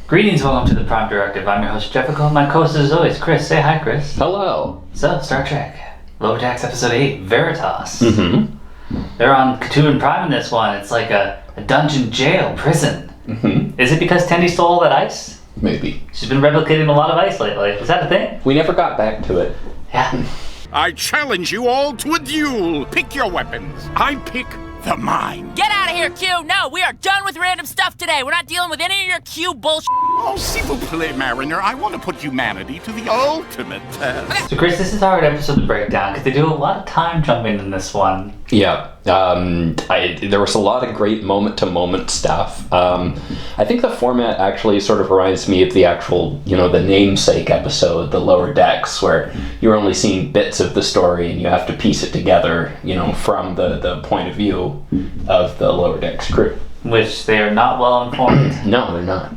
Greetings, welcome to the Prime Directive. I'm your host, Jeffico. My co-host is always Chris. Say hi, Chris. Hello. So, Star Trek. Lower Decks Episode 8, Veritas. Mm-hmm. They're on Katuban Prime in this one. It's like a dungeon jail, prison. Mm-hmm. Is it because Tendi stole all that ice? Maybe. She's been replicating a lot of ice lately. Is that a thing? We never got back to it. Yeah. I challenge you all to a duel. Pick your weapons. I pick the mine. Get out of here, Q! No, we are done with random stuff today. We're not dealing with any of your Q bullshit. Oh, s'il vous plaît, Mariner. I want to put humanity to the ultimate test. So, Chris, this is a hard episode to break down because they do a lot of time jumping in this one. Yeah. There was a lot of great moment-to-moment stuff. I think the format actually sort of reminds me of the actual, the namesake episode, the Lower Decks, where you're only seeing bits of the story and you have to piece it together, from the point of view of the Lower Decks crew. Which they are not well informed. No, they're not.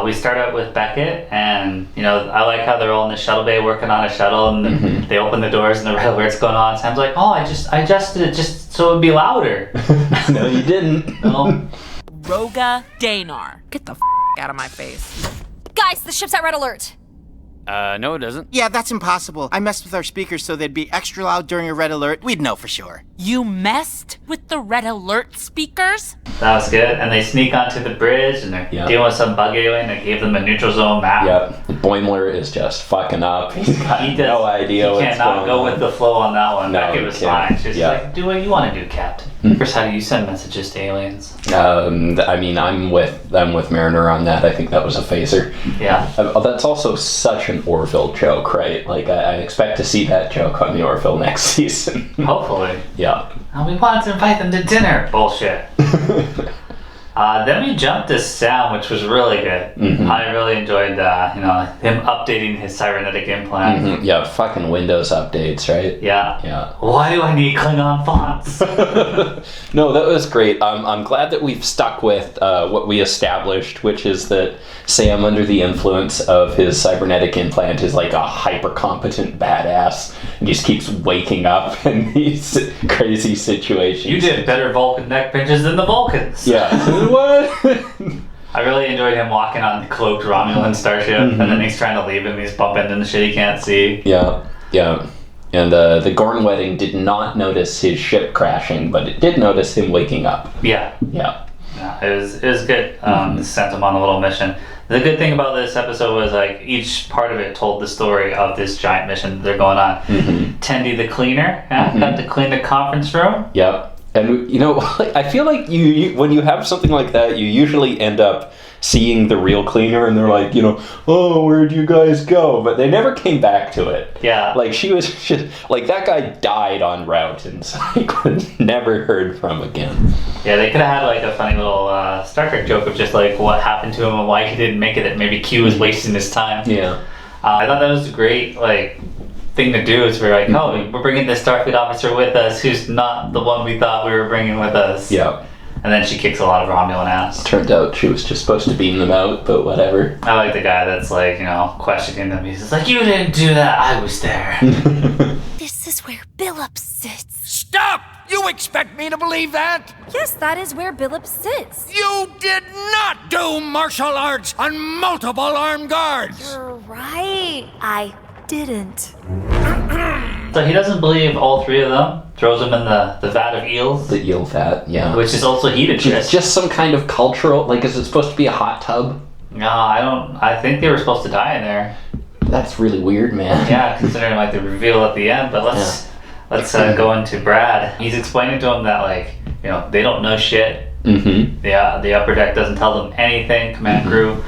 We start out with Beckett, and I like how they're all in the shuttle bay working on a shuttle, and they open the doors and the red alert's going on. Sam's like, "Oh, I adjusted it just so it'd be louder." No, you didn't. No. Roga Danar. Get the out of my face. Guys, the ship's at red alert. No it doesn't. Yeah, that's impossible. I messed with our speakers so they'd be extra loud during a red alert. We'd know for sure. You messed with the red alert speakers? That was good. And they sneak onto the bridge, and they're dealing with some bug alien that gave them a neutral zone map. Yep. Boimler is just fucking up. He's got no idea what's going on. He cannot go with the flow on that one. No, Beckett was fine. She's like, do what you want to do, Captain. Chris, how do you send messages to aliens? I'm with Mariner on that. I think that was a phaser. Yeah. That's also such an Orville joke, right? Like, I expect to see that joke on the Orville next season. Hopefully. Yeah. We wanted to invite them to dinner. Bullshit. Then we jumped to Sam, which was really good. Mm-hmm. I really enjoyed him updating his cybernetic implant. Mm-hmm. Yeah, fucking Windows updates, right? Yeah. Yeah. Why do I need Klingon fonts? No, that was great. I'm glad that we've stuck with what we established, which is that Sam, under the influence of his cybernetic implant, is like a hyper-competent badass and just keeps waking up in these crazy situations. You did better Vulcan neck pinches than the Vulcans. Yeah. What? I really enjoyed him walking on the cloaked Romulan starship, and then he's trying to leave and he's bumping into shit he can't see. Yeah. And the Gorn wedding did not notice his ship crashing, but it did notice him waking up. Yeah, it was good. Sent him on a little mission. The good thing about this episode was like each part of it told the story of this giant mission that they're going on. Tendi the cleaner got to clean the conference room. Yep. And I feel like you when you have something like that, you usually end up seeing the real cleaner, and they're like, oh, where'd you guys go? But they never came back to it. Yeah. Like she was just like that guy died en route, and so never heard from again. Yeah, they could have had like a funny little Star Trek joke of just like what happened to him and why he didn't make it. That maybe Q was wasting his time. Yeah. I thought that was a great thing to do. Is we're like, oh, we're bringing this Starfleet officer with us who's not the one we thought we were bringing with us. Yeah. And then she kicks a lot of Romulan ass. Turned out she was just supposed to beam them out, but whatever. I like the guy that's like, questioning them. He's just like, you didn't do that. I was there. This is where Billups sits. Stop! You expect me to believe that? Yes, that is where Billups sits. You did not do martial arts on multiple armed guards. You're right. I didn't. So he doesn't believe all three of them. Throws them in the vat of eels. The eel vat, yeah. Which is also heated. Just some kind of cultural, is it supposed to be a hot tub? No, I think they were supposed to die in there. That's really weird, man. Yeah, considering the reveal at the end. But let's go into Brad. He's explaining to him that they don't know shit. Mm-hmm. The upper deck doesn't tell them anything. Command crew.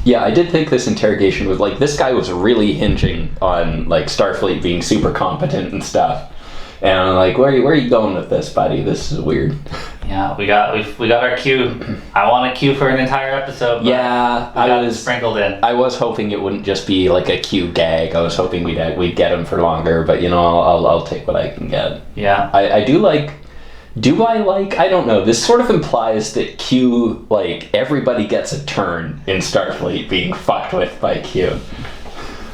Yeah, I did think this interrogation was this guy was really hinging on Starfleet being super competent and stuff. And I'm like, where are you going with this, buddy? This is weird. Yeah, we got our cue. I want a cue for an entire episode. Yeah, I got it sprinkled in. I was hoping it wouldn't just be a cue gag. I was hoping we'd get him for longer, but I'll take what I can get. Yeah, I do like. Do I I don't know, this sort of implies that Q, everybody gets a turn in Starfleet being fucked with by Q.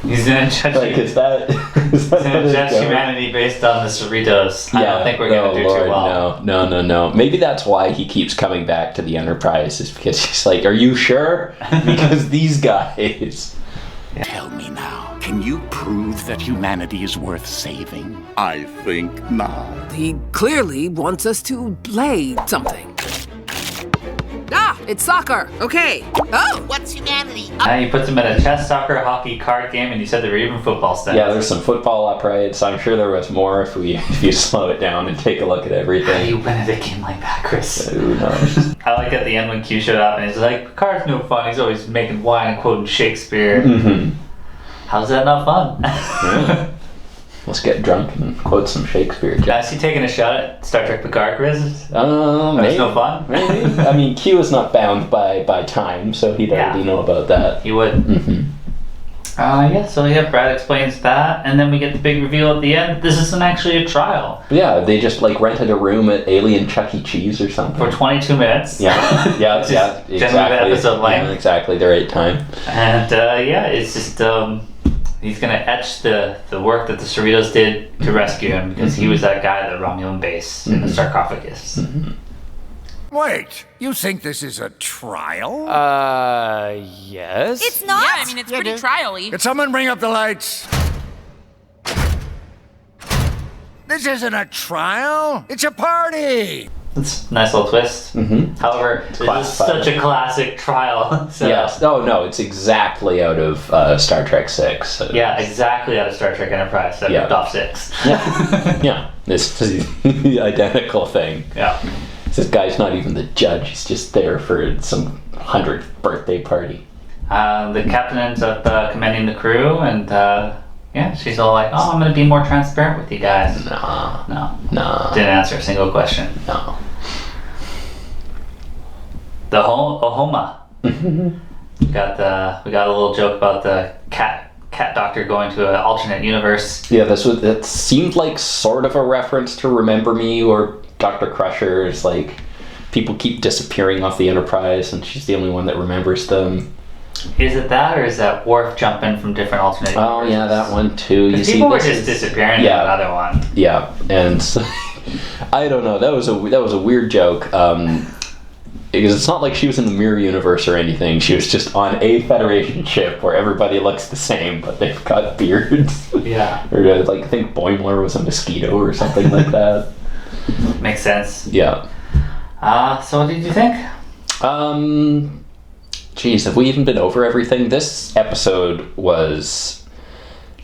He's gonna judge Like, is that he's gonna what it's judge going? humanity based on the Cerritos. I don't think we're gonna do too well. No. Maybe that's why he keeps coming back to the Enterprise, is because he's like, are you sure? Because these guys. Tell me now, can you prove that humanity is worth saving? I think not. He clearly wants us to play something. Ah, it's soccer. Okay. Oh, What's humanity? He puts him in a chess, soccer, hockey, card game, and you said there were even football stats. Yeah, there's some football uprights. I'm sure there was more if you slow it down and take a look at How do everything. you win at a game like that, Chris? Who knows? I like at the end when Q showed up and he's like, Picard's no fun. He's always making wine and quoting Shakespeare. Mm-hmm. How's that not fun? Yeah. Let's get drunk and quote some Shakespeare. Is he taking a shot at Star Trek Picard, Chris? Maybe. That's no fun? Maybe. I mean, Q is not bound by time, so he'd already know about that. He would. Mm-hmm. So Brad explains that, and then we get the big reveal at the end. This isn't actually a trial. Yeah, they just like rented a room at Alien Chuck E. Cheese or something. For 22 minutes. Yeah, Which is exactly. generally the episode length. Yeah, exactly, the right time. And it's just he's gonna etch the work that the Cerritos did to rescue him, because he was that guy at the Romulan base in the sarcophagus. Wait, you think this is a trial? Yes. It's not? Yeah, I mean, it's pretty trial-y. Could someone bring up the lights? This isn't a trial. It's a party. It's a nice little twist. However, this is classified. such a classic trial. So, Yes. Oh no, it's exactly out of Star Trek 6. So Yeah, exactly out of Star Trek Enterprise. That ripped off 6. Yeah. This is the identical thing. Yeah. This guy's not even the judge. He's just there for some 100th birthday party. The captain ends up commending the crew, and she's all like, "Oh, I'm gonna be more transparent with you guys." No. Didn't answer a single question. No. The Ohoma. We got a little joke about the cat doctor going to an alternate universe. Yeah, that seemed like sort of a reference to Remember Me or Dr. Crusher's, like, people keep disappearing off the Enterprise and she's the only one that remembers them. Is it that, or is that Worf jumping from different alternate universes? Oh yeah, that one too. You see, people were just disappearing in another one. Yeah, and so, I don't know. That was a weird joke. Because it's not like she was in the mirror universe or anything. She was just on a Federation ship where everybody looks the same, but they've got beards. Yeah. Or like, I think Boimler was a mosquito or something like that. Makes sense. Yeah. So what did you think? Geez, have we even been over everything? This episode was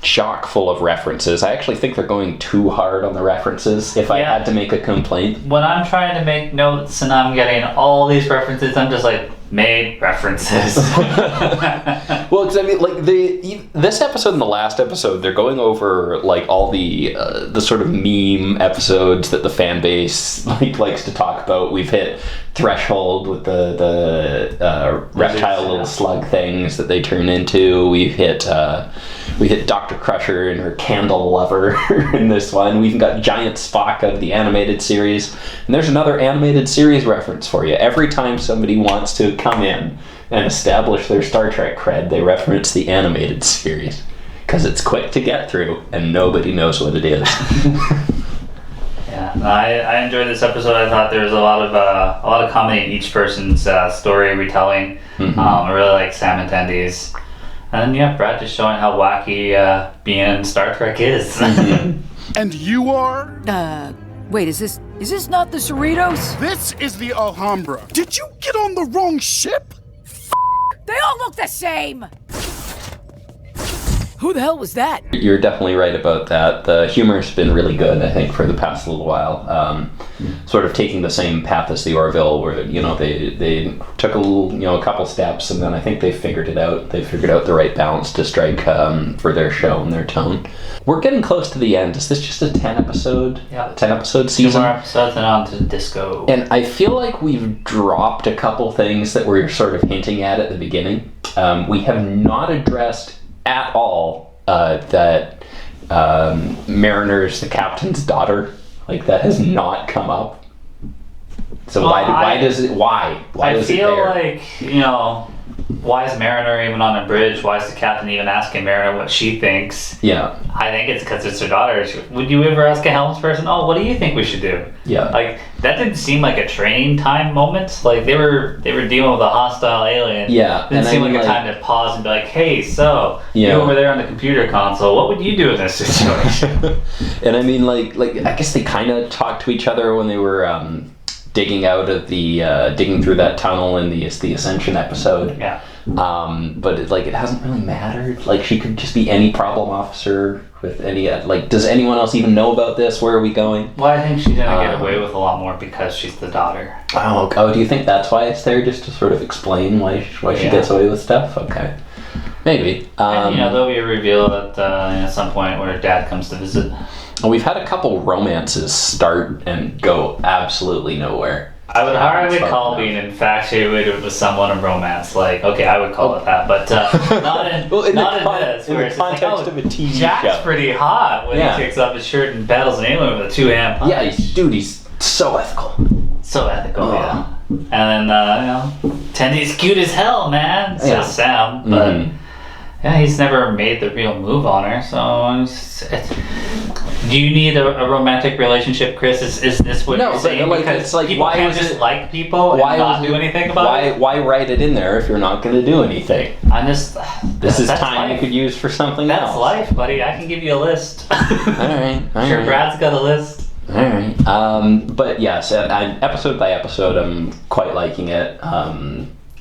chock full of references. I actually think they're going too hard on the references, if I had to make a complaint. When I'm trying to make notes and I'm getting all these references, I'm just like, made references. Well, because I mean, like this episode and the last episode, they're going over like all the sort of meme episodes that the fan base likes to talk about. We've hit threshold with the reptile little slug things that they turn into. We hit Dr. Crusher and her candle lover in this one. We even got Giant Spock out of the animated series. And there's another animated series reference for you. Every time somebody wants to come in and establish their Star Trek cred, they reference the animated series. Because it's quick to get through and nobody knows what it is. Yeah, I enjoyed this episode. I thought there was a lot of comedy in each person's story retelling. I really like Sam and Tendi's. And Brad just showing how wacky being in Star Trek is. And you are? Wait, is this not the Cerritos? This is the Alhambra. Did you get on the wrong ship? They all look the same! Who the hell was that? You're definitely right about that. The humor's been really good, I think, for the past little while. Sort of taking the same path as the Orville, where they took a couple steps, and then I think they figured it out. They figured out the right balance to strike for their show and their tone. We're getting close to the end. Is this just a 10-episode? Yeah. 10-episode 2 season? more episodes and on to disco. And I feel like we've dropped a couple things that we're sort of hinting at the beginning. We have not addressed at all that Mariner's the captain's daughter. Like, that has not come up. So why does it? Why I is it feel there? like why is Mariner even on a bridge? Why is the captain even asking Mariner what she thinks? Yeah. I think it's because it's her daughter. Would you ever ask a helms person, oh, what do you think we should do? Yeah. Like, that didn't seem like a training time moment. Like, they were dealing with a hostile alien. Yeah. It didn't seem like a time to pause and be like, hey, so, you over there on the computer console, what would you do in this situation? And I mean, like I guess they kind of talked to each other when they were digging out of digging through that tunnel in the Ascension episode. Yeah. But it hasn't really mattered. Like, she could just be any problem officer with any, does anyone else even know about this? Where are we going? Well, I think she's gonna get away with a lot more because she's the daughter. Oh, do you think that's why it's there, just to sort of explain why she gets away with stuff? Okay. Maybe. And, there'll be a reveal at some point where Dad comes to visit. We've had a couple romances start and go absolutely nowhere. I would hardly call being infatuated with someone a romance. Like, okay, I would call it that, but not in this. In the context of a TV Jack's show. Pretty hot when he takes off his shirt and battles an alien with a 2-hand punch. Yeah, he's so ethical. So ethical, yeah. And then, Tendi's cute as hell, man, says Sam, but yeah, he's never made the real move on her, so do you need a romantic relationship, Chris? Is this what you're saying? Because it's like, people why can't just like people and not do anything about it? Why write it in there if you're not going to do anything? This is time you could use for something else. That's life, buddy. I can give you a list. All right. Sure, Brad's got a list. All right. But yes, episode by episode, I'm quite liking it.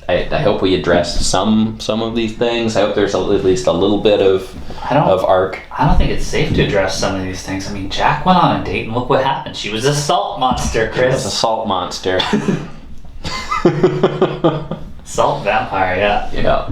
I hope we address some of these things. I hope there's at least a little bit of arc. I don't think it's safe to address some of these things. I mean, Jack went on a date and look what happened. She was a salt monster, Chris. She was a salt monster. Salt vampire, yeah. Yeah.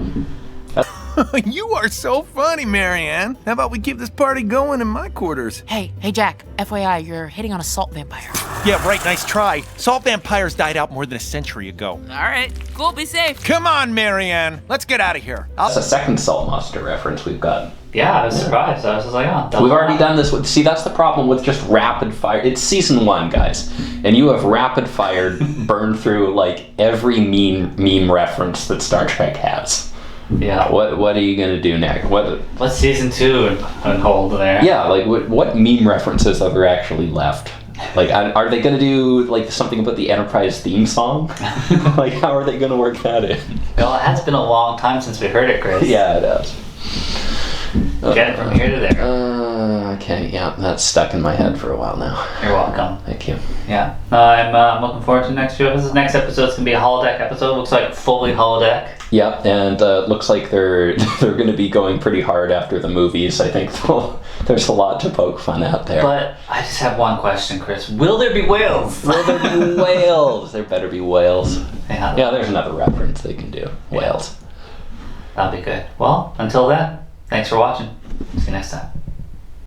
You are so funny, Marianne. How about we keep this party going in my quarters? Hey, Jack, FYI, you're hitting on a salt vampire. Yeah, right, nice try. Salt vampires died out more than a century ago. All right, cool, be safe. Come on, Marianne. Let's get out of here. That's a second salt monster reference we've got. Yeah, I was surprised. I was just like, oh. We've already done this. See, that's the problem with just rapid fire. It's season 1, guys. And you have rapid fire burned through, every meme reference that Star Trek has. Yeah. What are you gonna do next? What's season 2 and hold there? Yeah, what meme references are there actually left? Are they gonna do something about the Enterprise theme song? How are they gonna work that in? Well, it has been a long time since we heard it, Chris. Yeah, it has. Get it from here to there. Okay, yeah, that's stuck in my head for a while now. You're welcome. Thank you. Yeah, I'm looking forward to the next few episodes. Next episode's gonna be a holodeck episode. Looks like fully holodeck. Yeah, and looks like they're going to be going pretty hard after the movies. I think there's a lot to poke fun at there. But I just have one question, Chris. Will there be whales? Will there be whales? There better be whales. Yeah, there's another reference they can do. Whales. That'll be good. Well, until then, thanks for watching. See you next time.